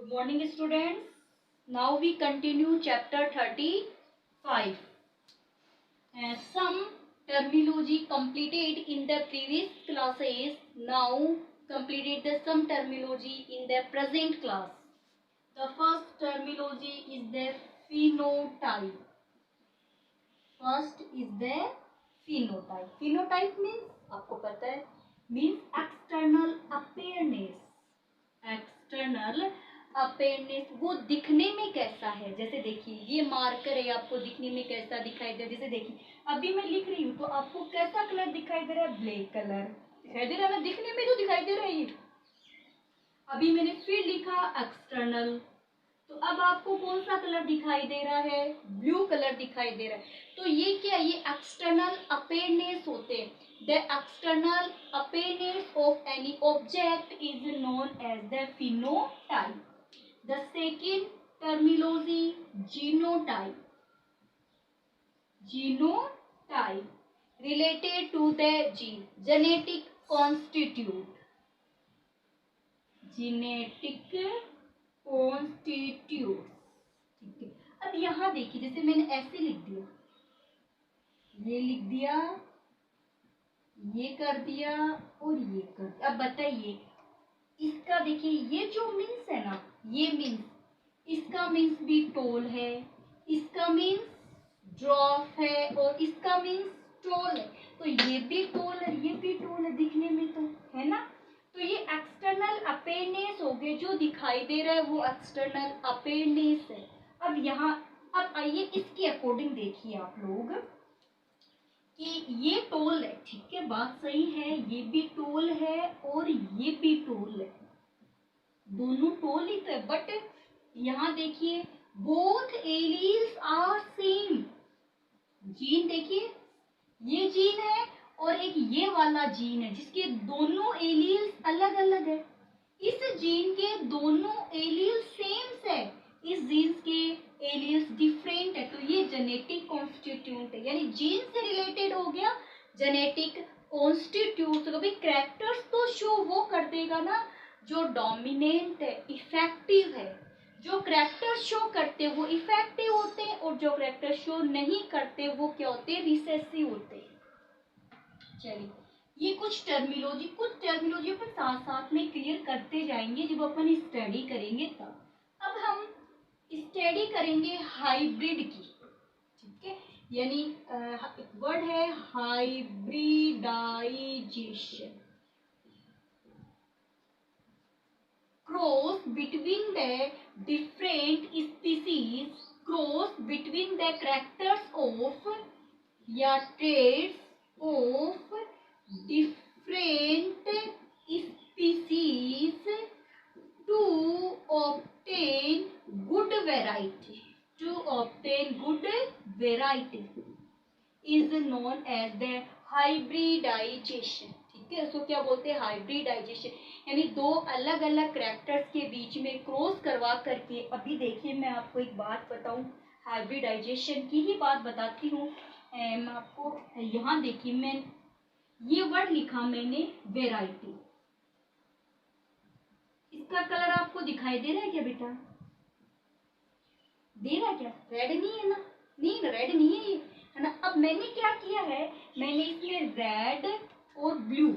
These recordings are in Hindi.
Good morning, students. Now we continue chapter 35. Some terminology completed in the previous classes now completed the some terminology in the present class. The first terminology is the phenotype. First is the phenotype. Phenotype means आपको पता है means external appearance. External appearance वो दिखने में कैसा है। जैसे देखिए ये मार्कर है, आपको दिखने में कैसा दिखाई दे रहा है। जैसे देखिए अभी मैं लिख रही हूँ तो आपको कैसा कलर दिखाई दे रहा है, ब्लैक कलर दिखाई दे रहा है ना, दिखने में जो दिखाई दे रहा है ये। अभी मैंने फिर लिखा एक्सटर्नल, तो अब आपको कौन सा कलर दिखाई दे रहा है, ब्लू कलर दिखाई दे रहा है। तो ये क्या, ये एक्सटर्नल अपेयरेंस होते हैं। The external appearance of any object is known as the phenotype. The second terminology, genotype. Genotype related to the gene, genetic constitute. Genetic constitute. ठीक है, अब यहाँ देखिए जैसे मैंने ऐसे लिख दिया, ये लिख दिया, ये कर दिया और ये कर दिया। अब बताइए इसका, देखिए ये जो मीन्स है ना, ये मीन्स, इसका मीन्स भी टोल है, इसका मीन्स ड्रॉप है और इसका मीन्स टोल है। तो ये भी टोल है, ये भी टोल है दिखने में, तो है ना। तो ये एक्सटर्नल अपेयरेंस हो गए, जो दिखाई दे रहा है वो एक्सटर्नल अपेयरेंस है। अब यहाँ, अब आइए इसके अकॉर्डिंग देखिए आप लोग कि ये टोल है, ठीक है, बात सही है, ये भी टोल है और ये भी टोल है, दोनों टोल ही तो है। बट यहाँ देखिए both alleles are same. Gene देखिए, ये जीन है और एक ये वाला जीन है जिसके दोनों एलील्स अलग अलग है। इस जीन के दोनों एलील्स सेम है, इस जीन के एलील्स डिफरेंट है। तो ये जेनेटिक कॉन्स्टिट्यूट है, यानी जीन से रिलेटेड हो गया जेनेटिक कॉन्स्टिट्यूट। तो कभी कैरेक्टर्स तो शो वो कर देगा ना जो डोमिनेंट है, इफेक्टिव है। जो कैरेक्टर शो करते वो इफेक्टिव होते हैं और जो कैरेक्टर शो नहीं करते वो क्या होते हैं, रिसेसिव होते हैं। चलिए ये कुछ टर्मिनोलॉजी पर साथ साथ में क्लियर करते जाएंगे जब अपन स्टडी करेंगे तब। अब हम स्टडी करेंगे हाइब्रिड की, ठीक है, यानी वर्ड है hybridisation, cross between the different species, cross between the characters of या traits of different species to obtain good variety. To obtain good variety is known as the hybridization. ठीक है, उसको क्या बोलते हैं, हाइब्रिडाइजेशन, यानी दो अलग अलग कैरेक्टर्स के बीच में क्रॉस करवा करके। अभी देखिए मैं आपको एक बात बताऊं, हाइब्रिडाइजेशन की ही बात बताती हूँ मैं आपको। यहाँ देखिए मैं ये वर्ड लिखा मैंने वेराइटी, इसका कलर आपको दिखाई दे रहा है क्या बेटा, दे रहा है क्या, रेड नहीं है ना, नहीं रेड नहीं है ये, है ना। अब मैंने क्या किया है, मैंने इसमें रेड और ब्लू,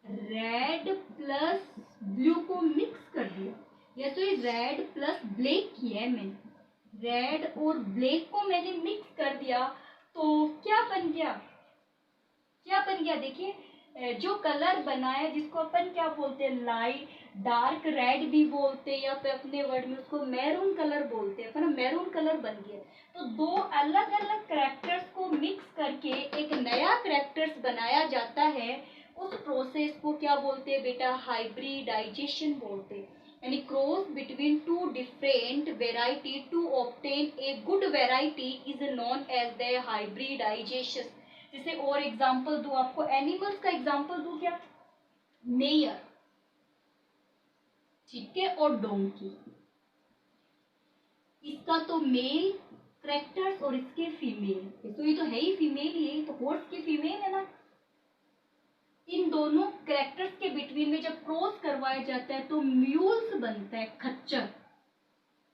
रेड प्लस ब्लू को मिक्स कर दिया, या तो ये रेड प्लस ब्लैक किया है मैंने, रेड और ब्लैक को मैंने मिक्स कर दिया। तो क्या बन गया, क्या बन गया, देखिए जो कलर बना है जिसको अपन क्या बोलते हैं, लाइट डार्क रेड भी बोलते हैं, या फिर अपने वर्ड में उसको मैरून कलर बोलते हैं, अपन मैरून कलर बन गया। तो दो अलग अलग कैरेक्टर्स को मिक्स करके एक नया कैरेक्टर्स बनाया जाता है, उस प्रोसेस को क्या बोलते हैं बेटा, हाइब्रिडाइजेशन बोलते हैं। यानी cross between two different variety to obtain a good variety is known as the hybridization. जैसे और एग्जांपल दो आपको, एनिमल्स का एग्जांपल दो क्या, मेयर, ठीक है, और डोंकी। इसका तो मेल कैरेक्टर्स और इसके फीमेल, तो ये तो है ही फीमेल, ये तो हॉर्स की फीमेल है ना। इन दोनों कैरेक्टर्स के बिटवीन में जब क्रॉस करवाया जाता है तो म्यूल्स बनता है खच्चर,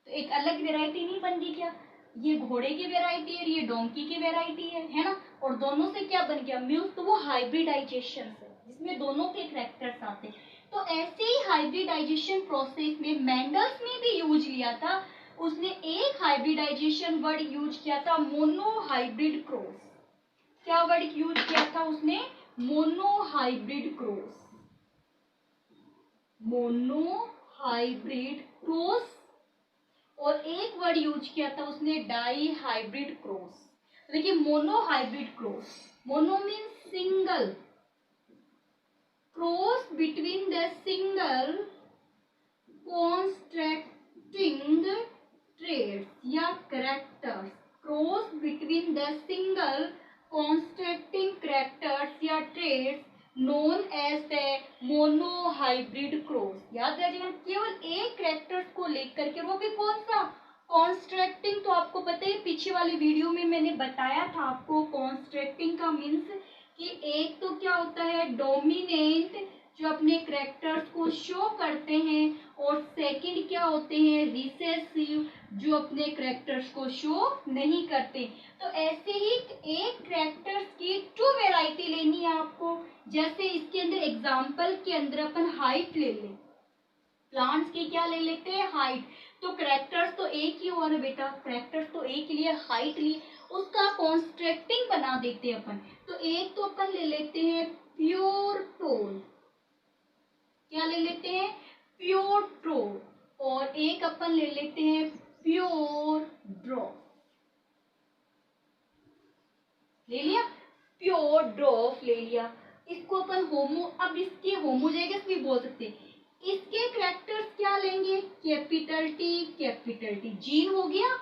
तो एक अलग वेराइटी नहीं बन गई क्या? ये घोड़े की वेराइटी है, ये डोंकी की वेराइटी है ना, और दोनों से क्या बन गया? म्यूज। तो वो हाइब्रिडाइजेशन है जिसमें दोनों के कैरेक्टर्स आते हैं। तो ऐसे ही हाइब्रिडाइजेशन प्रोसेस में मेंडल्स ने भी यूज लिया था, उसने एक हाइब्रिडाइजेशन वर्ड यूज किया था, मोनोहाइब्रिड क्रॉस। क्या वर्ड यूज किया था उसने? Monohybrid cross, monohybrid cross. और एक वर्ड यूज किया था उसने, डाई हाइब्रिड क्रॉस। देखिए monohybrid cross, mono means single, cross between the single constructing traits या characters, cross between the single constructing characters या traits known as the monohybrid cross. याद रखिएगा, केवल एक कैरेक्टर्स को लेकर के, वो भी कौन सा? कॉन्स्ट्रक्टिंग। तो आपको पता है पीछे वाली वीडियो में मैंने बताया था आपको, कॉन्स्ट्रक्टिंग का मीन्स कि एक तो क्या होता है डोमिनेंट जो अपने कैरेक्टर्स को शो करते हैं, और सेकंड क्या होते हैं रिसेसिव जो अपने कैरेक्टर्स को शो नहीं करते। तो ऐसे ही एक कैरेक्टर्स की टू वैरायटी लेनी है आपको। जैसे इसके अंदर एग्जांपल के अंदर अपन हाइट ले लें, प्लांट्स की क्या ले लेते हैं? हाइट। तो कैरेक्टर्स तो एक ही हुआ ना बेटा, कैरेक्टर्स तो एक लिए, हाइट लिए, उसका कॉन्स्ट्रक्टिंग बना देते हैं अपन। तो एक तो अपन ले लेते हैं प्योर टोल, क्या ले लेते हैं? Pure toll. और एक अपन ले लेते हैं प्योर ड्रॉप, ले लिया, प्योर ड्रॉप ले लिया। इसको अपन होमो, अब इसके होमोजेगस भी बोल सकते हैं। इसके कैरेक्टर्स क्या लेंगे? कैपिटल टी, जीन हो गया,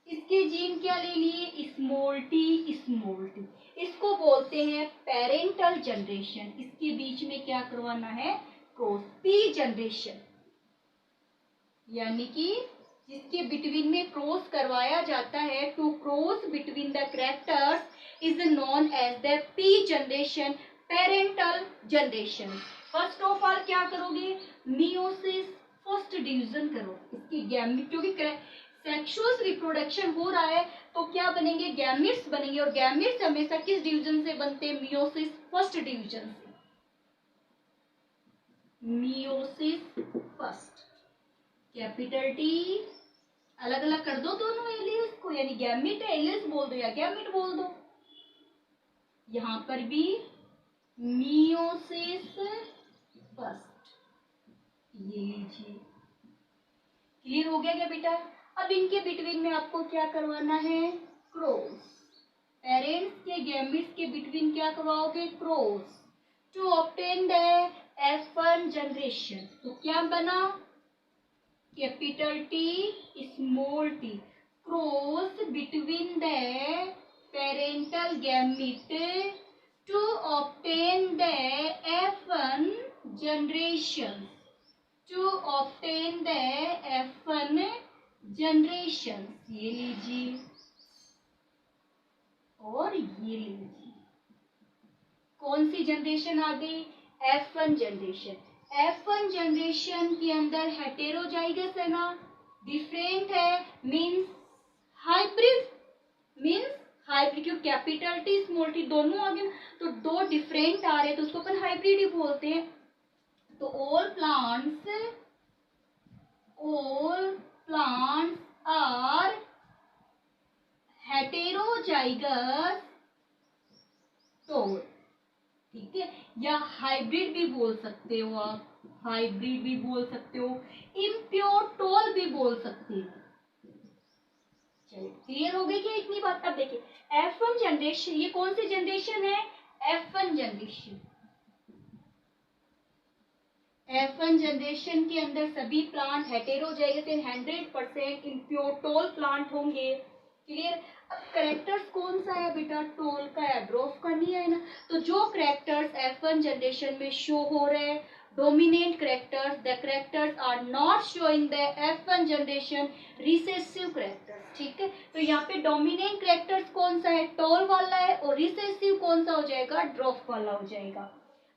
इसके जीन क्या ले लिए? Small T. इसको बोलते हैं पेरेंटल जनरेशन। इसके बीच में क्या करवाना है? क्रॉस, पी जनरेशन, यानी कि जिसके बिटवीन में क्रॉस करवाया जाता है, to cross between the characters is known as the P generation, parental generation. First of all क्या करोगे? मियोसिस फर्स्ट डिवीजन करो इसकी गैमेट, क्योंकि सेक्सुअल रिप्रोडक्शन हो रहा है तो क्या बनेंगे? गैमेट्स बनेंगे, और गैमेट्स हमेशा किस डिवीजन से बनते हैं? मियोसिस फर्स्ट डिवीजन से, मियोसिस फर्स्ट। कैपिटल टी अलग अलग कर दो दोनों एलियस को, यानी गैमेट है, एलियस बोल दो या गैमेट बोल दो। यहां पर भी मियोसिस फर्स्ट, ये लीजिए। क्लियर हो गया क्या बेटा? अब इनके बिटवीन में आपको क्या करवाना है? क्रॉस। पेरेंट्स के गैमेट्स के बिटवीन क्या करवाओगे? Cross, to obtain the F1 generation. तो क्या बना? Capital T small T, cross between the parental gamete to obtain the F1 generation, to obtain the F1 generation. ये लीजिए और ये लीजिए, कौन सी जनरेशन आ गई? F1 generation. F1 जनरेशन के अंदर हेटेरोजाइगस है ना, डिफरेंट है, मींस हाइब्रिड, मींस हाइब्रिड, क्यों? कैपिटल टी स्मॉल टी दोनों आ गए, तो दो डिफरेंट आ रहे तो उसको अपन हाइब्रिड ही बोलते हैं। तो all plants are heterozygous tall, ठीक है, या हाइब्रिड भी बोल सकते हो आप, हाइब्रिड भी बोल सकते हो, इम्प्योर टोल भी बोल सकते हो। चलिए क्लियर हो गई क्या इतनी बात? अब देखिए F1 जनरेशन, ये कौन सी जनरेशन है? F1 generation. F1 जनरेशन के अंदर सभी plant heterozygous and 100% impure tall plant होंगे। क्लियर? अब कैरेक्टर्स कौन सा है बेटा? टोल का है, ड्रॉफ का नहीं है ना। तो जो कैरेक्टर्स F1 जनरेशन में शो हो रहे हैं, dominant characters, the characters are not showing the F1 generation, recessive characters. ठीक है, तो यहाँ पे डोमिनेंट कैरेक्टर्स कौन सा है? टोल वाला है, और रिसेसिव कौन सा हो जाएगा? ड्रॉफ वाला हो जाएगा।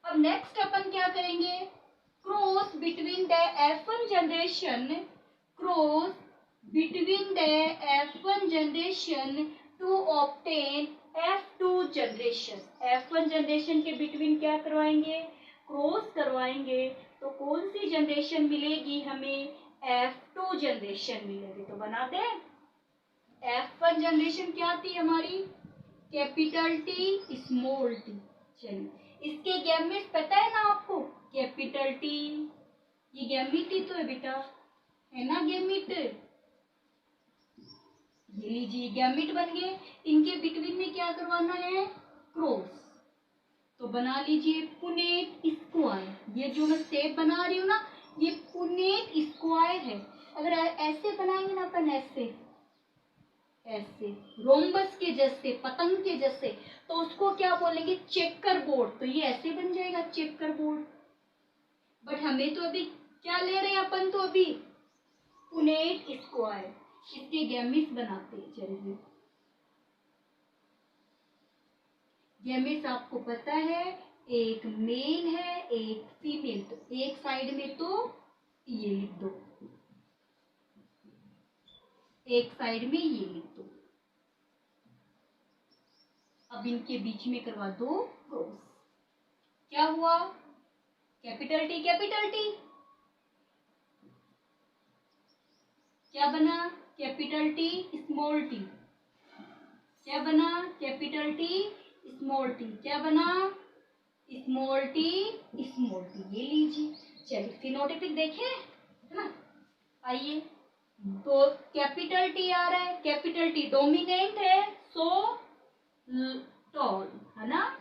अब नेक्स्ट अपन क्या करेंगे? cross between the F1 generation, cross between the F1 generation to obtain F2 generation. F1 generation के बिटवीन क्या करवाएंगे, क्रॉस करवाएंगे, तो कौन सी जनरेशन मिलेगी हमें, F2 जनरेशन मिलेगी। तो बना दे, F1 जनरेशन क्या थी हमारी, कैपिटल टी स्मॉल टी। चलिए इसके गैमेट्स पता है ना आपको, कैपिटल टी, ये गैमेट ही तो है बेटा, है ना गैमेट, ये लीजिए गैमेट बन गए, इनके बिटवीन में क्या करवाना है, क्रॉस। तो बना लीजिए पुनेट स्क्वायर, ये जो मैं शेप बना रही हूँ ना, ये पुनेट स्क्वायर है। अगर ऐसे बनाएंगे ना अपन, ऐसे ऐसे रोम्बस के जैसे, पतंग के जैसे, तो उसको क्या बोलेंगे, चेकर बोर्ड। तो ये ऐसे बन जाएगा चेकर बोर्ड। बट हमें तो अभी क्या ले रहे हैं अपन, तो अभी पुनेट स्क्वायर, इसके गैमेट्स बनाते हैं। चलिए गैमेट्स आपको पता है, एक मेल है एक फीमेल, तो एक साइड में तो ये लिख दो, एक साइड में ये लिख दो। अब इनके बीच में करवा दो क्रॉस। क्या हुआ, कैपिटल टी कैपिटल टी, क्या बना, कैपिटल टी स्मॉल टी, क्या बना, कैपिटल टी स्मॉल टी, क्या बना, स्मॉल टी स्मॉल टी। ये लीजिए, चलिए फिनोटिपिक देखें, है ना, आइए। तो कैपिटल टी आ रहा है, कैपिटल टी डोमिनेंट है, सो टॉल, है ना,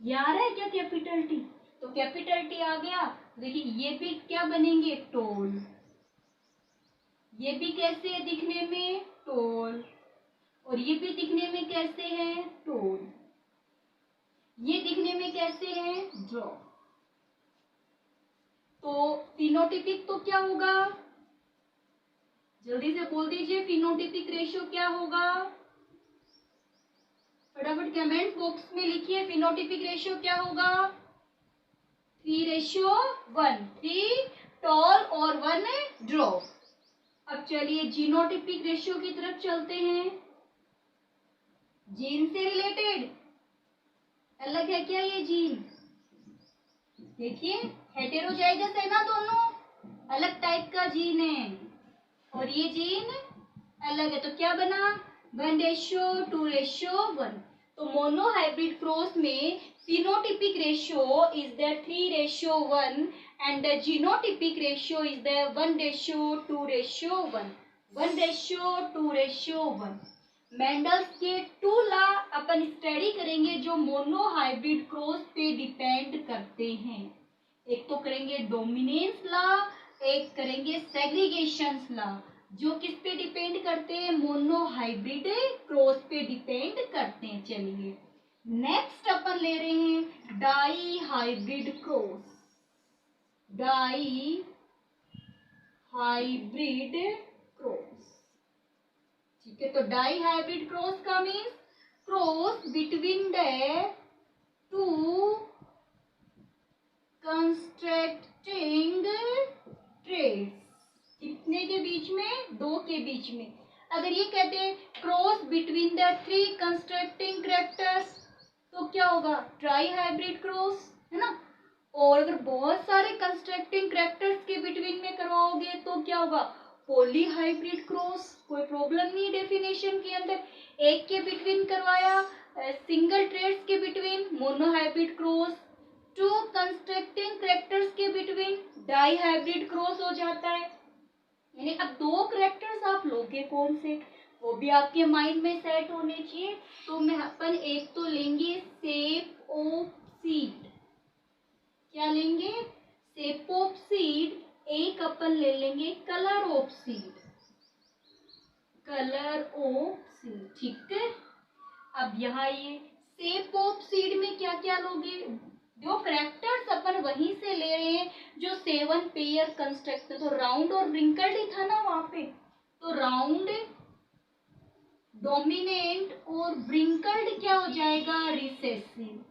ये आ रहा है क्या कैपिटल टी, तो कैपिटल टी आ गया। देखिए ये भी क्या बनेंगे, टोल, ये भी कैसे है दिखने में, टोल, और ये भी दिखने में कैसे है, टोल, ये दिखने में कैसे है, ड्रॉ। तो फिनोटिपिक तो क्या होगा, जल्दी से बोल दीजिए, फिनोटिपिक रेशियो क्या होगा, फटाफट कमेंट बॉक्स में लिखिए, फिनोटिपिक रेशियो क्या होगा, 3:1, 3 टॉल और 1 ड्रॉप। अब चलिए जीनोटिपिक रेशियो की तरफ चलते हैं। जीन से रिलेटेड अलग है क्या ये जीन, देखिए हेटेरोजाइगस है ना, दोनों अलग टाइप का जीन है, और ये जीन अलग है, तो क्या बना, 1:2:1। तो मोनोहाइब्रिड क्रॉस में phenotypic ratio is the 3:1 and the genotypic ratio is the 1:2:1, 1:2:1। Mendel's के 2 लॉ अपन स्टडी करेंगे जो मोनोहाइब्रिड क्रॉस पे डिपेंड करते हैं। एक तो करेंगे डोमिनेंस लॉ, एक करेंगे सेग्रीगेशन लॉ, जो किस पे डिपेंड करते हैं, मोनोहाइब्रिड क्रॉस पे डिपेंड करते हैं। चलिए नेक्स्ट अपन ले रहे हैं di hybrid cross, di hybrid cross, ठीक है। तो डाई हाइब्रिड क्रॉस का means cross between the two constructing traits, कितने के बीच में, 2 के बीच में। अगर ये कहते हैं cross between the 3 constructing characters, तो क्या होगा, ट्राई हाइब्रिड क्रॉस, है ना। और अगर बहुत सारे कंस्ट्रक्टिंग कैरेक्टर्स के बिटवीन में करवाओगे तो क्या होगा, पॉली हाइब्रिड क्रॉस। कोई प्रॉब्लम नहीं डेफिनेशन के अंदर, एक के बिटवीन करवाया, सिंगल ट्रेड्स के between monohybrid cross, 2 constructing characters के बिटवीन डाई हाइब्रिड क्रॉस हो जाता है। यानी अब 2 कैरेक्टर्स आप लोगे कौन से, वो भी आपके माइंड में सेट होने चाहिए। तो मैं अपन एक तो लेंगे शेप ऑफ सीड, क्या लेंगे, शेप ऑफ सीड, एक अपन ले लेंगे colour of seed, colour of seed, ठीक है। अब यहाँ ये शेप ऑफ सीड में क्या क्या लोगे, जो कैरेक्टर्स अपन वहीं से ले रहे हैं जो 7 पेयर कंस्ट्रक्ट, तो राउंड और रिंकल्ड ही था ना वहां पे, तो राउंड डोमिनेंट और व्रिंकल्ड क्या हो जाएगा, रिसेसिव।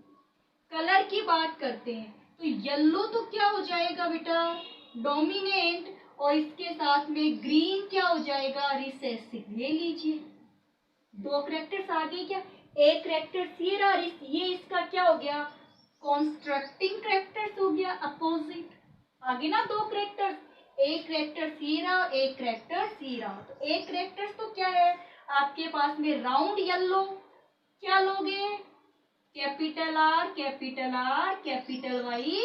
कलर की बात करते हैं तो येलो तो क्या हो जाएगा बेटा, डोमिनेंट, और इसके साथ में ग्रीन क्या हो जाएगा, रिसेसिव। ले लीजिए, दो करेक्टर्स आ गए क्या, एक करेक्टर ये इसका क्या हो गया, कॉन्स्ट्रक्टिंग करेक्टर्स हो गया, अपोजिट। आगे ना दो करेक्टर्स, एक करेक्टर सीरा, एक करेक्टर सीरा। तो एक करेक्टर्स तो क्या है आपके पास में, राउंड येलो, क्या लोगे, capital R capital R capital Y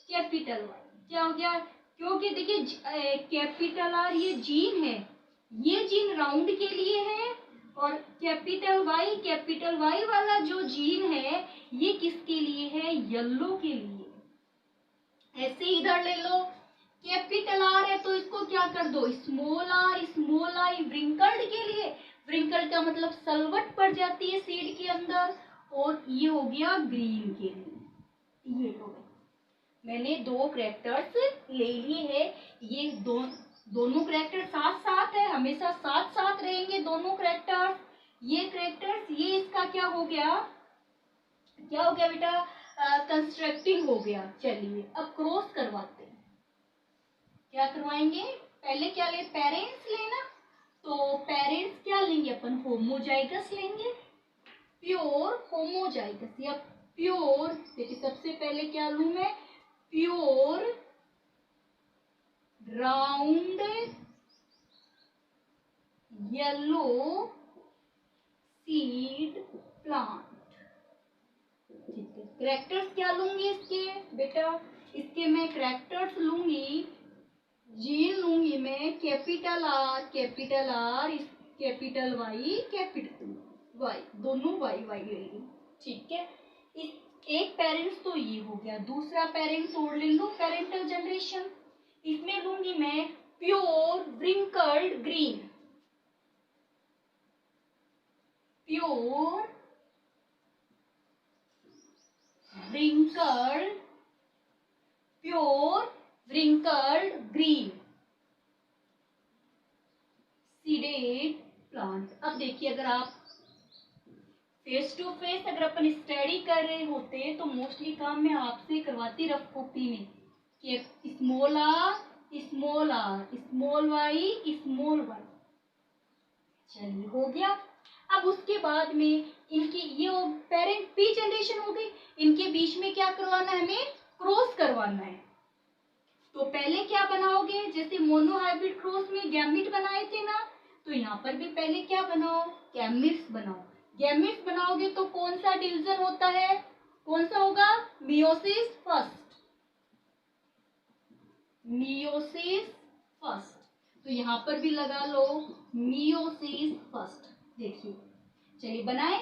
capital Y. क्या हो गया, क्योंकि देखिए कैपिटल आर ये जीन है, ये जीन राउंड के लिए है, और कैपिटल वाई वाला जो जीन है ये किसके लिए है, येलो के लिए। ऐसे इधर ले लो, कैपिटल आर है तो इसको क्या कर दो, स्मॉल आई व्रिंकल्ड के लिए, व्रिंकल्ड का मतलब सलवट पड़ जाती है सीड के अंदर, और ये हो गया ग्रीन के लिए। ये हो गया, मैंने दो करेक्टर्स ले लिए हैं, ये दोनों करेक्टर साथ साथ है, हमेशा साथ साथ रहेंगे दोनों करेक्टर्स। ये करेक्टर्स, ये इसका क्या हो गया बेटा, कंस्ट्रक्टिंग हो गया। चलिए अब क्रॉस करवाते हैं, क्या करवाएंगे, पहले क्या ले, पेरेंट्स लेना, तो पेरेंट्स क्या लेंगे अपन, होमोजाइगस लेंगे, प्योर होमोजाइगस या प्योर। देखिए सबसे पहले क्या लूं मैं, pure round yellow seed plant. ठीक है, करेक्टर्स क्या लूंगी इसके बेटा, इसके मैं करेक्टर्स लूंगी, जीन लूंगी मैं capital R capital Y capital Y, दोनों वाई वाई लेंगे। ठीक है, इस एक पेरेंट्स तो ये हो गया, दूसरा पेरेंट्स और ले लो, पेरेंटल जनरेशन। इसमें लूंगी मैं pure wrinkled green, pure wrinkled green seeded plant. अब देखिए, अगर आप फेस टू फेस अगर अपन स्टडी कर रहे होते तो मोस्टली काम मैं आपसे करवाती रफ कॉपी में, कि स्मॉल आर स्मॉल वाई। चलिए हो गया। अब उसके बाद में इनकी ये पेरेंट पी जनरेशन हो गई, इनके बीच में क्या करवाना है, हमें क्रॉस करवाना है। तो पहले क्या बनाओगे, जैसे मोनोहाइब्रिड क्रॉस में गैमिट बनाए थे ना, तो यहाँ पर भी पहले क्या बनाओ, गैमिट्स बनाओ। गैमिट्स बनाओगे तो कौन सा डिवीजन होता है, कौन सा होगा, मियोसिस फर्स्ट, मियोसिस फर्स्ट। तो यहाँ पर भी लगा लो मियोसिस फर्स्ट। देखिए, चलिए बनाए,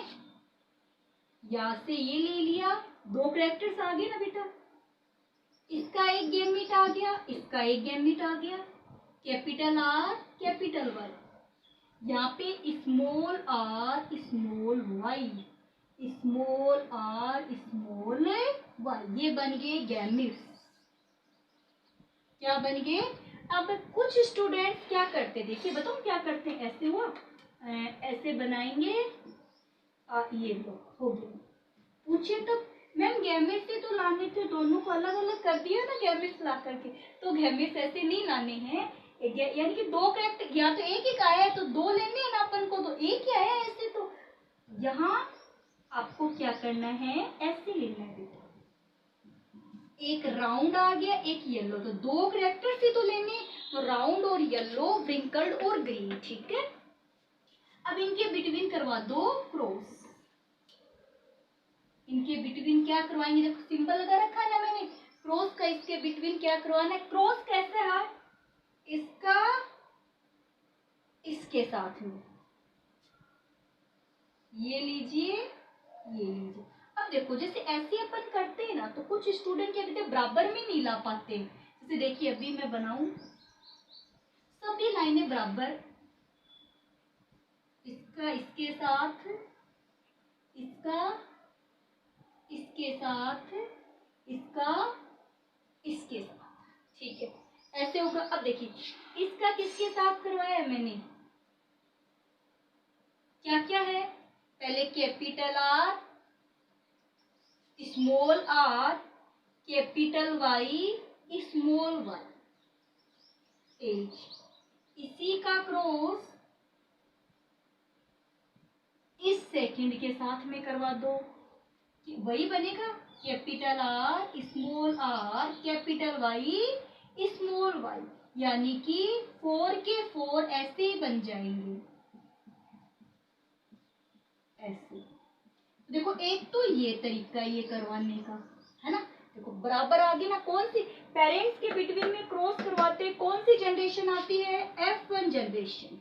यहाँ से ये ले लिया, दो करेक्टर्स आ गए ना बेटा, इसका एक गैमीट आ गया, इसका एक गैमीट आ गया, कैपिटल आर कैपिटल वाई। यहाँ पे small R small Y, small R small Y, ये बन गए गैमीट्स। क्या बन गए। अब कुछ स्टूडेंट्स क्या करते, देखिए बताओ क्या करते हैं, ऐसे हुआ, ऐसे बनाएंगे, ये लो हो गया। पूछे तो मैम गैमेट्स से तो लाने थे, दोनों को अलग अलग कर दिया ना गैमेट्स ला करके, तो गैमेट्स ऐसे नहीं लाने हैं, यानी कि दो करेक्ट, या तो एक एक आया है तो दो लेने हैं ना अपन को, तो एक ही आया है ऐसे, तो यहाँ आपको क्या करना है, ऐसे लेना है बेटा, एक राउंड आ गया एक येलो, तो दो करेक्टर्स ही तो लेने, तो राउंड और येलो, व्रिंकल्ड और ग्रीन। ठीक है, अब इनके बिटवीन करवा दो क्रॉस, इनके बिटवीन क्या करवाएंगे, देखो सिंपल लगा रखा है ना मैंने, क्रॉस का इसके बिटवीन क्या करवाना है, क्रॉस कैसे है, इसका इसके साथ में, ये लीजिए ये लीजिए। अब देखो जैसे ऐसे अपन करते हैं ना, तो कुछ स्टूडेंट क्या कहते हैं, बराबर में नहीं ला पाते। जैसे देखिए अभी मैं बनाऊं, सभी लाइनें बराबर, इसका इसके साथ, इसका इसके साथ, इसका इसके साथ, ठीक है, ऐसे होगा। अब देखिए इसका किसके साथ करवाया है मैंने, क्या क्या है, पहले capital R small R capital Y small Y, as. इसी का क्रॉस इस सेकंड के साथ में करवा दो, वही बनेगा capital R small R capital Y small Y, यानी कि 4 के 4 ऐसे ही बन जाएंगे, ऐसे। देखो एक तो ये तरीका ये करवाने का है ना, देखो बराबर आ गई ना। कौन सी पेरेंट्स के बिटवीन में क्रॉस करवाते हैं, कौन सी जनरेशन आती है, F1 जनरेशन।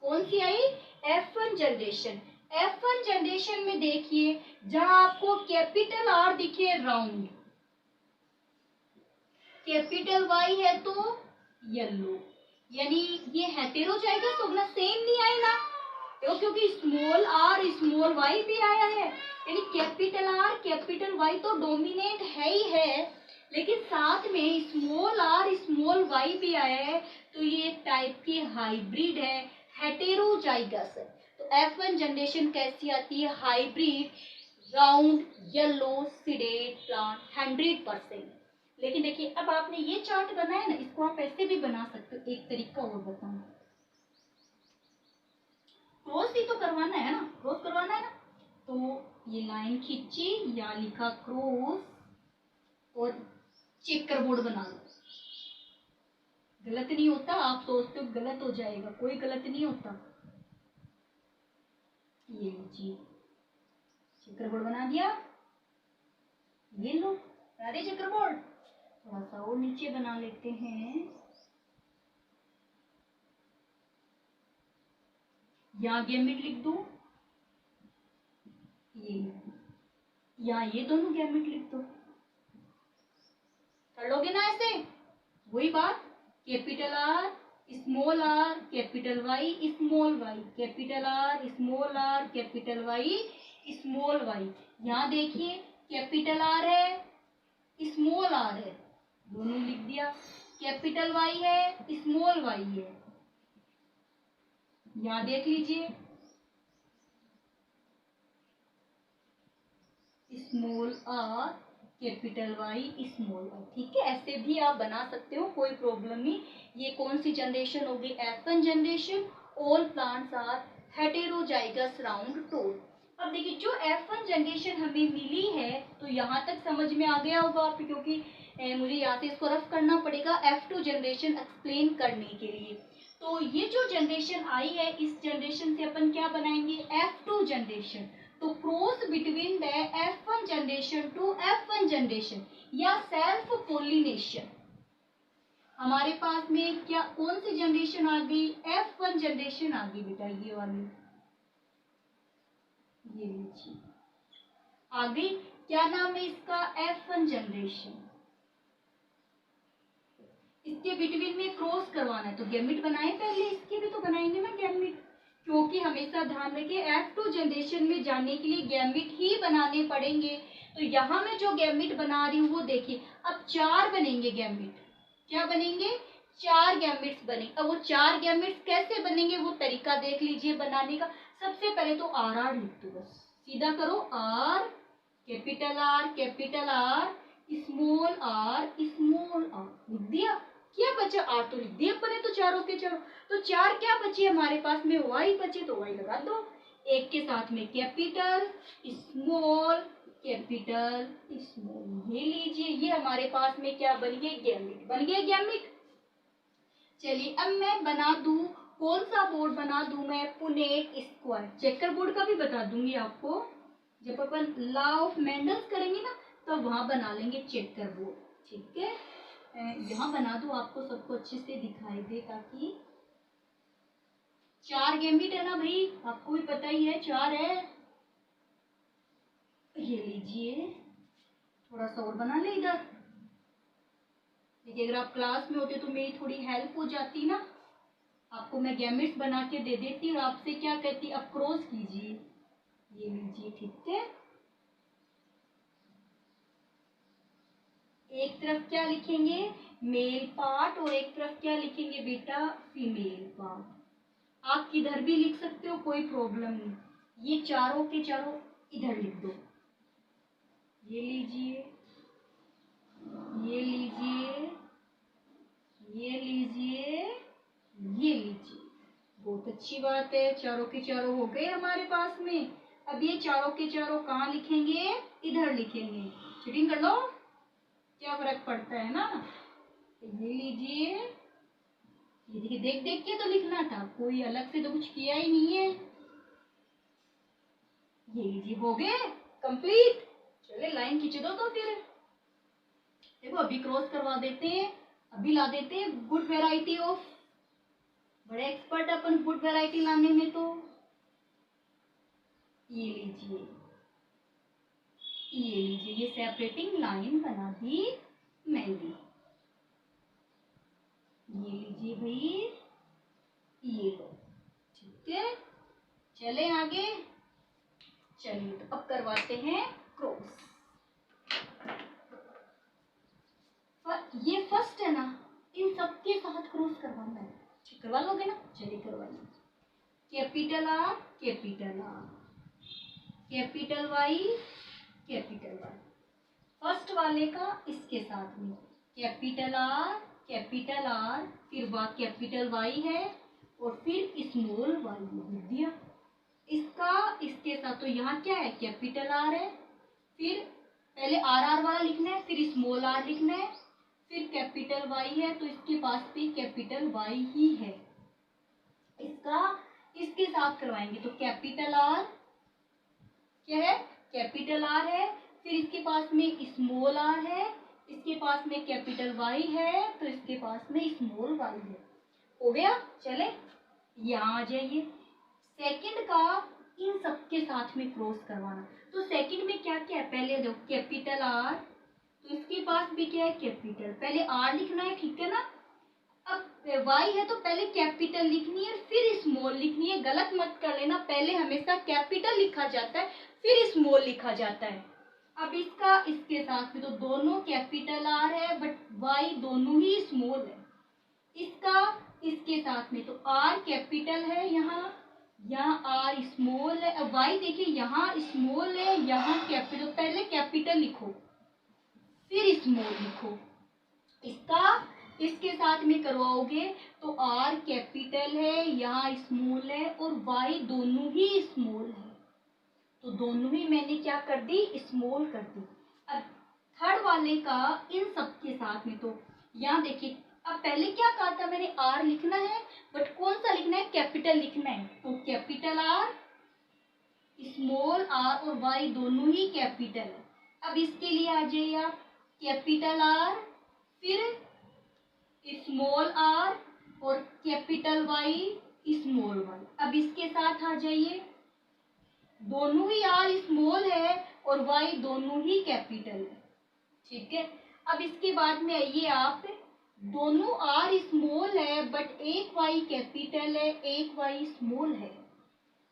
कौन सी आई, F1 जनरेशन। F1 जनरेशन में देखिए जहां आपको कैपिटल आर दिखे राउंड, कैपिटल वाई है तो येलो, यानी ये हेटेरोजाइगस होगा, सेम नहीं आए ना, क्योंकि स्मॉल आर स्मॉल वाई भी आया है, यानी कैपिटल आर कैपिटल वाई तो डोमिनेट है ही है, लेकिन साथ में स्मॉल आर स्मॉल वाई भी आया है, तो ये टाइप की हाइब्रिड है, हेटेरोजाइगस है। तो F1 जनरेशन कैसी आती है, hybrid round yellow seeded plant 100%। लेकिन देखिए अब आपने ये चार्ट बनाया ना, इसको आप ऐसे भी बना सकते हो। एक तरीका और बताऊं, क्रॉस ही तो करवाना है ना, क्रॉस करवाना है ना, तो ये लाइन खींची, या लिखा क्रॉस और चेकर बोर्ड बना लो। गलत नहीं होता, आप सोचते हो गलत हो जाएगा, कोई गलत नहीं होता। ये लीजिए चेकर बोर्ड बना दिया, ये लो बना दे चेकर बोर्ड। थोड़ा सा और नीचे बना लेते हैं, यहाँ गैमेट लिख दो, ये यहाँ ये दोनों गैमेट लिख दो, कर लोगे ना ऐसे। वही बात, capital R small R capital Y small Y, capital R small R capital Y small Y. यहाँ देखिए कैपिटल आर है स्मॉल आर है, दोनों लिख दिया, कैपिटल वाई है स्मॉल वाई है। यहाँ देख लीजिए small R capital Y small Y, ठीक है। ऐसे भी आप बना सकते हो, कोई प्रॉब्लम नहीं। ये कौन सी जनरेशन होगी, F1 generation. All plants are heterozygous round tall. अब देखिए जो F1 जनरेशन हमें मिली है, तो यहाँ तक समझ में आ गया होगा आप, क्योंकि मुझे यहाँ से इसको रफ करना पड़ेगा F2 जनरेशन एक्सप्लेन करने के लिए। तो ये जो जनरेशन आई है, इस जनरेशन से अपन क्या बनाएंगे, F2 जनरेशन। तो cross between the F1 generation to F1 generation या सेल्फ पोलिनेशन। हमारे पास में क्या कौन सी जनरेशन आ गई, F1 जनरेशन आ गई बेटा, ये वाली, ये लीजिए आ गई। क्या नाम है इसका, F1 जनरेशन। इसके बिटवीन में क्रॉस करवाना है, तो गैमेट बनाए पहले, इसके भी तो बनाएंगे ना गैमेट, क्योंकि हमेशा ध्यान रखिए F2 जनरेशन में जाने के लिए गैमेट ही बनाने पड़ेंगे। तो यहाँ मैं जो गैमेट बना रही हूँ वो देखिए, अब 4 बनेंगे गैमेट। क्या बनेंगे, 4 गैमेट्स बनेंगे। अब वो 4 गैमेट्स कैसे बनेंगे वो तरीका देख लीजिए बनाने का। सबसे पहले तो आर आर लिख दो, बस सीधा करो, R capital R small R लिख दिया। क्या बचा, आर तो लिख दिया अपने, तो चारों के चारों। तो 4 क्या बचे हमारे पास में, वाई बचे, तो वाई लगा दो। एक के साथ में कैपिटल स्मॉल कैपिटल स्मॉल, ये लीजिए, ये हमारे पास में क्या बन गए, गैमेट बन गए, गैमेट। चलिए अब मैं बना दूं, कौन सा बोर्ड बना दूं मैं, पुनेट स्क्वायर। चेकर बोर्ड का भी बता दूंगी आपको, जब अपन लॉ ऑफ मेंडल्स करेंगे ना, तो वहां बना लेंगे चेकर बोर्ड, ठीक है। यहाँ बना दो, आपको सबको अच्छे से दिखाई दे, ताकि 4 गैमेट है ना भाई, आपको भी पता ही है 4 है। ये लीजिए, थोड़ा सा और बना ले इधर। देखिए अगर आप क्लास में होते तो मेरी थोड़ी हेल्प हो जाती ना, आपको मैं गैमेट्स बना के दे देती और आपसे क्या कहती, अब क्रॉस कीजिए। ये लीजिए, ठीक है। एक तरफ क्या लिखेंगे, मेल पार्ट, और एक तरफ क्या लिखेंगे बेटा, फीमेल पार्ट। आप किधर भी लिख सकते हो, कोई प्रॉब्लम नहीं। ये चारों के चारों इधर लिख दो, ये लीजिए, ये लीजिए, ये लीजिए, ये लीजिए। बहुत अच्छी बात है, चारों के चारों हो गए हमारे पास में। अब ये चारों के चारों कहाँ लिखेंगे? इधर लिखेंगे। चीटिंग कर लो, क्या फर्क पड़ता है ना। ये लीजिए, ये देखिए, देख देख के तो लिखना था, कोई अलग से तो कुछ किया ही नहीं है। ये लीजिए, हो गए कंप्लीट। चले लाइन खींच दो तो फिर। देखो अभी क्रॉस करवा देते हैं, अभी ला देते हैं गुड वैरायटी ऑफ। बड़े एक्सपर्ट अपन गुड वैरायटी लाने में तो। ये लीजिए, ये लीजिए, ये सेपरेटिंग लाइन बना दी मैंने। ये लीजिए भाई, ये लो, ठीक है। चले आगे। चलिए तो अब करवाते हैं क्रॉस। ये फर्स्ट है ना, इन सबके साथ क्रॉस करवाना है। करवा लोगे ना? चलिए करवाइए। Capital R, capital R, capital Y, capital Y. First वाले का इसके साथ में कैपिटल आर, कैपिटल आर, फिर बाद कैपिटल वाई है और फिर स्मॉल वाई लिख दिया। इसका इसके साथ तो यहाँ क्या है? कैपिटल आर है, फिर पहले आर आर वाला लिखना है, फिर स्मॉल आर लिखना है, फिर कैपिटल वाई है तो इसके पास भी कैपिटल वाई ही है। इसका इसके साथ करवाएंगे तो कैपिटल आर क्या है? कैपिटल आर है, फिर इसके पास में स्मॉल आर है, इसके पास में कैपिटल वाई है तो इसके पास में स्मॉल वाई है। हो गया? चले यहाँ आ जाइए। सेकंड का इन सबके साथ में क्रॉस करवाना। तो सेकंड में क्या क्या है? पहले देखो कैपिटल आर, तो इसके पास भी क्या है? कैपिटल। पहले आर लिखना है, ठीक है ना। अब वाई है तो पहले कैपिटल लिखनी है फिर स्मॉल लिखनी है। गलत मत कर लेना, पहले हमेशा कैपिटल लिखा जाता है फिर स्मॉल लिखा जाता है। अब इसका इसके साथ में तो दोनों कैपिटल आर है बट वाई दोनों ही स्मॉल है। इसका इसके साथ में तो आर कैपिटल है, यहाँ आर स्मॉल है। अब वाई देखिए, यहाँ स्मॉल है, यहाँ कैपिटल। पहले कैपिटल लिखो फिर स्मॉल लिखो। इसका इसके साथ में करवाओगे तो आर कैपिटल है, यहाँ स्मॉल है और वाई दोनों ही स्मॉल है, तो दोनों ही मैंने क्या कर दी? स्मॉल कर दी। अब थर्ड वाले का इन सब के साथ में तो यहाँ देखिए, अब पहले क्या कहा था मैंने? आर लिखना है बट कौन सा लिखना है? कैपिटल लिखना है। तो कैपिटल आर, स्मॉल आर और वाई दोनों ही कैपिटल है। अब इसके लिए आ जाइए आप, कैपिटल आर फिर स्मॉल आर और कैपिटल वाई, स्मॉल वाई। अब इसके साथ आ जाइए, दोनों ही आर स्मॉल है और वाई दोनों ही कैपिटल है, ठीक है। अब इसके बाद में आइए आप, दोनों आर स्मॉल है बट एक वाई कैपिटल है, एक वाई स्मॉल है।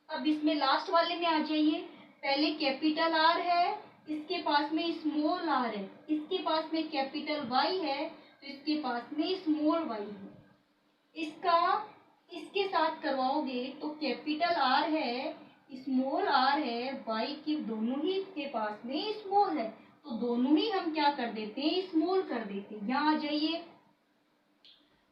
अब इसमें लास्ट वाले में आ जाइए, पहले कैपिटल आर है, इसके पास में स्मॉल आर है, इसके पास में कैपिटल वाई है तो इसके पास में स्मॉल वाई है। इसका इसके साथ करवाओगे तो कैपिटल आर है, स्मॉल आर है, वाई की दोनों ही के पास में स्मॉल है, तो दोनों ही हम क्या कर देते हैं? स्मॉल कर देते हैं। यहाँ आ जाइए,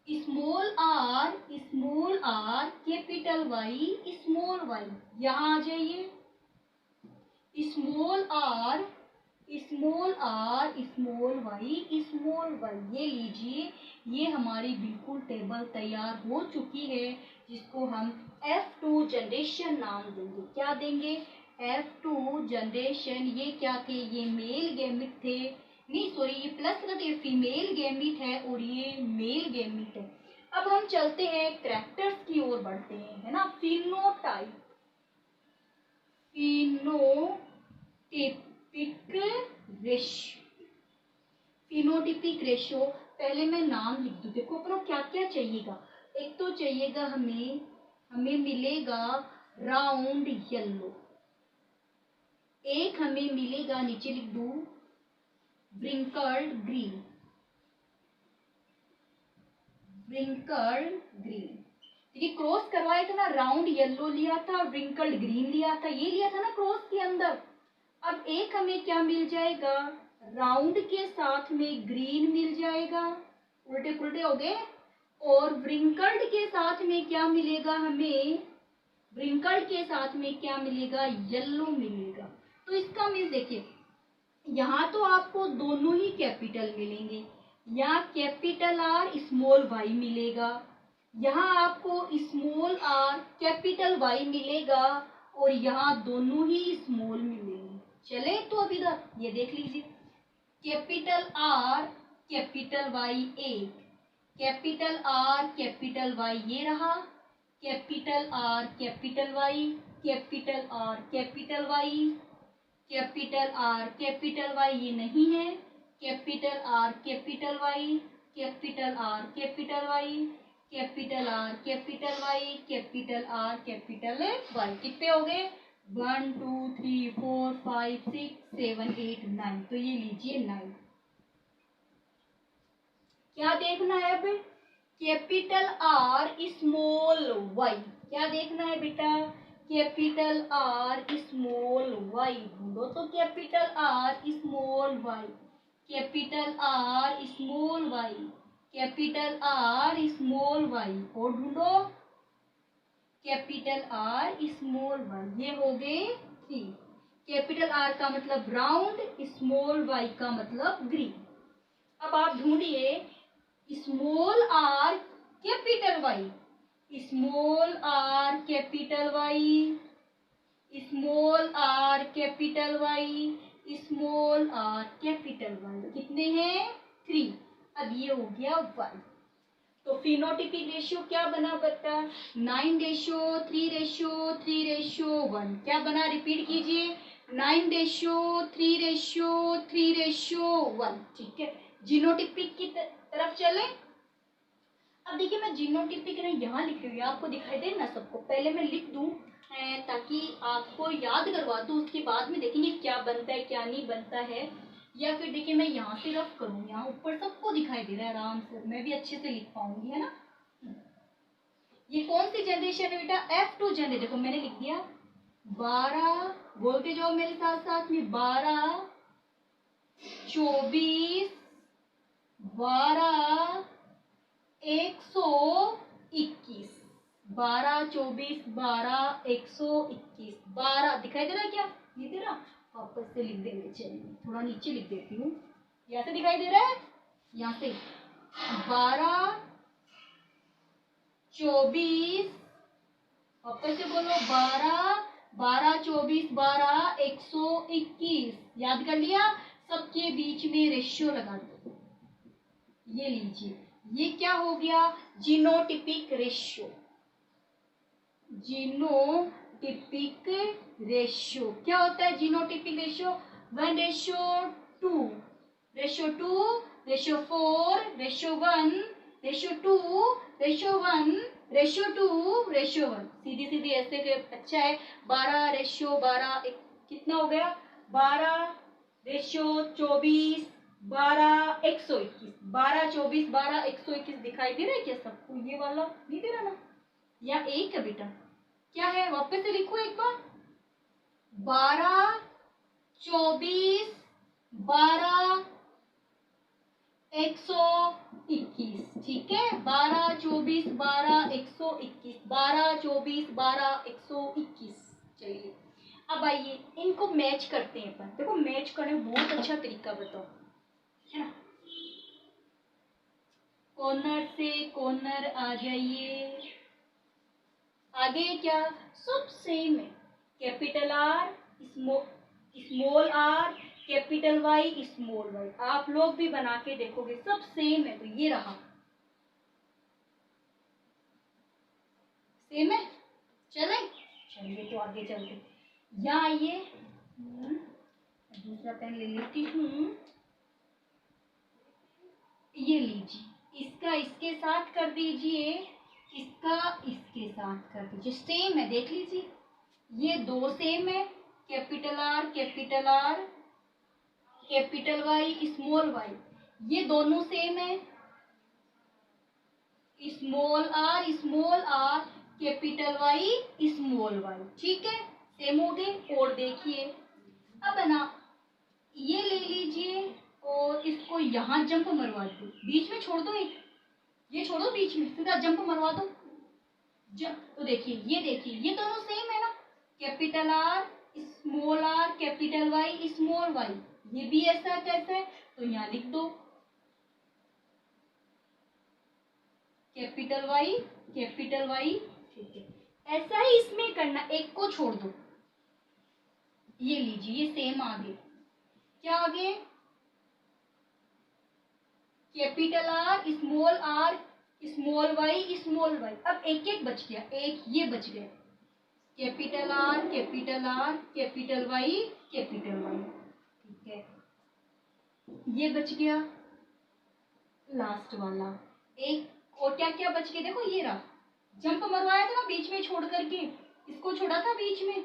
small R capital Y, small Y. यहाँ आ जाइए, small R small Y, small Y. ये लीजिए, ये हमारी बिल्कुल टेबल तैयार हो चुकी है, जिसको हम F2 जनरेशन नाम देंगे। क्या देंगे? F2 generation. ये क्या थे? ये मेल गैमिट थे, नहीं सॉरी, ये प्लस ना, ये फीमेल गैमिट है और ये मेल गैमिट है। अब हम चलते हैं कैरेक्टर्स की ओर बढ़ते हैं, है ना। Phenotype, phenotypic ratio, phenotypic ratio. पहले मैं नाम लिख दूं। देखो अपना क्या क्या चाहिएगा। एक तो चाहिएगा हमें मिलेगा राउंड येलो, एक हमें मिलेगा, नीचे लिख दूं, व्रिंकल्ड ग्रीन, देखिए क्रॉस करवाया था ना, राउंड येलो लिया था, व्रिंकल्ड ग्रीन लिया था, ये लिया था ना क्रॉस के अंदर। अब एक हमें क्या मिल जाएगा, राउंड के साथ में ग्रीन मिल जाएगा, उल्टे पुल्टे हो गए। और व्रिंकल्ड के साथ में क्या मिलेगा हमें, व्रिंकल्ड के साथ में क्या मिलेगा, येलो मिलेगा। तो इसका मीन्स देखिए, यहाँ तो आपको दोनों ही कैपिटल मिलेंगे, यहाँ कैपिटल आर स्मॉल वाई मिलेगा, यहाँ आपको स्मॉल आर कैपिटल वाई मिलेगा, और यहाँ दोनों ही स्मॉल मिलेंगे। चले तो अब इधर ये देख लीजिए, कैपिटल आर कैपिटल वाई एक, कैपिटल आर कैपिटल वाई ये रहा, capital R capital Y, capital R capital Y, capital R capital Y ये नहीं है, capital R capital Y, capital R capital Y, capital R capital Y, capital R capital Y. कितने हो गए, 1 2 3 4 5 6 7 8 9। तो ये लीजिए 9। क्या देखना है अब, कैपिटल आर स्मॉल वाई, क्या देखना है बेटा, कैपिटल आर स्मॉल वाई ढूंढो। तो capital R small Y, capital R small Y, capital R small Y, और ढूंढो कैपिटल आर स्मॉल वाई। ये हो गए 3। कैपिटल आर का मतलब राउंड, स्मॉल वाई का मतलब ग्रीन। अब आप ढूंढिए small R capital Y, small R capital Y, small R capital Y, small R capital Y. कितने हैं, 3। अब ये हो गया 1। तो फिनोटिपिक रेशियो क्या बना बता, 9:3:3:1। क्या बना, रिपीट कीजिए, 9:3:3:1। ठीक है, जीनोटिपिक की तरफ चले। अब देखिए, मैं जीनोटिपिक ना यहाँ लिख रही हूँ, आपको दिखाई दे ना सबको, पहले मैं लिख दूँ ताकि आपको याद करवा दूँ, उसके बाद में देखेंगे क्या बनता है क्या नहीं बनता है। या फिर देखिए मैं यहाँ से रफ करूँ, यहाँ ऊपर सबको दिखाई दे रहा है आराम से, मैं भी अच्छे से लिख पाऊंगी, है ना। ये कौन सी जनरेशन है बेटा, F2 जनरेशन। देखो मैंने लिख दिया 12, बोलते जाओ मेरे साथ साथ में, 12 24 12 121, 12 24 12 121, 12 दिखाई दे रहा है क्या, नहीं दे रहा, वापस से लिख देंगे, चलिए थोड़ा नीचे लिख देती हूँ, यहाँ से दिखाई दे रहा है, यहाँ से 12 24, वापस से बोलो 12 12 24 12 121। याद कर लिया, सबके बीच में रेशियो लगा दो। ये लीजिए, ये क्या हो गया, जीनोटिपिक रेशियो। जीनोटिपिक रेशियो क्या होता है, genotypic ratio 1:2, ratio 4, ratio 1, ratio 2, ratio 1, ratio 2, ratio 1। सीधी सीधी ऐसे के अच्छा है। 12:12 कितना हो गया, 12:24 12 121, 12 24 12 121 दिखाई दे रहा है क्या सबको, ये वाला नहीं दे रहा ना, या एक है बेटा, क्या है, वापस से लिखो एक बार, 12 24 12 121। ठीक है, 12 24 12 121, 12 24 12 121। चलिए अब आइए इनको मैच करते हैं अपन। देखो मैच करने में बहुत अच्छा तरीका बताओ, है ना। कॉर्नर से कॉर्नर आ जाइए, आगे क्या, सब सेम है, capital R small R, capital Y small Y. आप लोग भी बना के देखोगे सब सेम है। तो ये रहा सेम है, चलिए तो आगे चलते, यहाँ आइए, दूसरा पेन ले लेती हूँ, ये लीजिए, इसका इसके साथ कर दीजिए, इसका इसके साथ कर दीजिए, सेम है, देख लीजिए ये दो सेम है, capital R capital Y small Y, ये दोनों सेम है, small R capital Y small Y. ठीक है, सेम हो गए। और देखिए अब है ना, ये ले लीजिए और इसको यहाँ जंप मरवा दो, बीच में छोड़ दो, एक ये छोड़ो, बीच में सीधा जंप मरवा दो। तो देखिए, ये दोनों सेम है ना, capital R small R capital Y small Y, ये भी ऐसा कैसे है, तो यहाँ लिख दो कैपिटल वाई, ठीक है। ऐसा ही इसमें करना, एक को छोड़ दो, ये लीजिए, ये सेम आगे, क्या आगे, कैपिटल आर स्मॉल वाई। अब एक एक बच गया, एक ये बच गया, कैपिटल आर कैपिटल वाई, ठीक है, ये बच गया लास्ट वाला एक। और क्या क्या बच के देखो, ये रहा, जंप मरवाया था ना बीच में छोड़ करके, इसको छोड़ा था बीच में,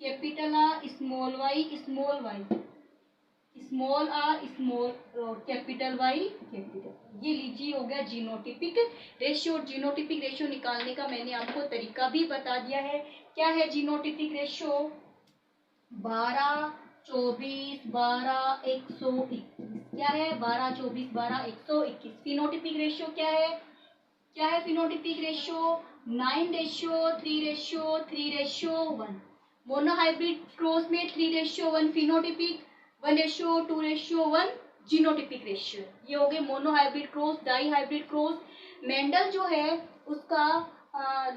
capital R small Y small R small capital Y capital, ये लीजिए हो गया जीनोटिपिक रेशियो। जीनोटिपिक रेशियो निकालने का मैंने आपको तरीका भी बता दिया है। क्या है जीनोटिपिक रेशियो, 12 24 12 121, क्या है 12 24 12 121। फिनोटिपिक रेशियो क्या है फिनोटिपिक रेशियो, 9:3:3:1। मोनोहाइब्रिड क्रॉस में 3:1, फिनोटिपिक 1:2:1 जीनोटिपिक रेशियो। ये हो गए monohybrid cross, di hybrid cross. Mendel जो है उसका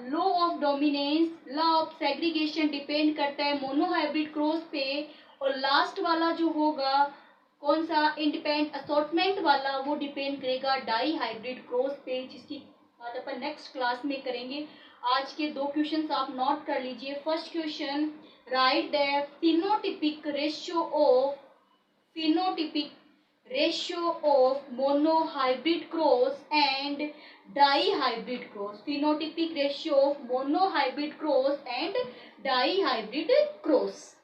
law of dominance, law of segregation depend करता है मोनोहाइब्रिड क्रॉस पे। और लास्ट वाला जो होगा कौन सा, इंडिपेंडेंट असॉर्टमेंट वाला, वो डिपेंड करेगा डाई हाइब्रिड क्रॉस पे, जिसकी बात अपन नेक्स्ट क्लास में करेंगे। आज के 2 क्वेश्चन आप नोट कर लीजिए। First question, right the phenotypic ratio of monohybrid cross and dihybrid cross. Phenotypic ratio of monohybrid cross and dihybrid cross.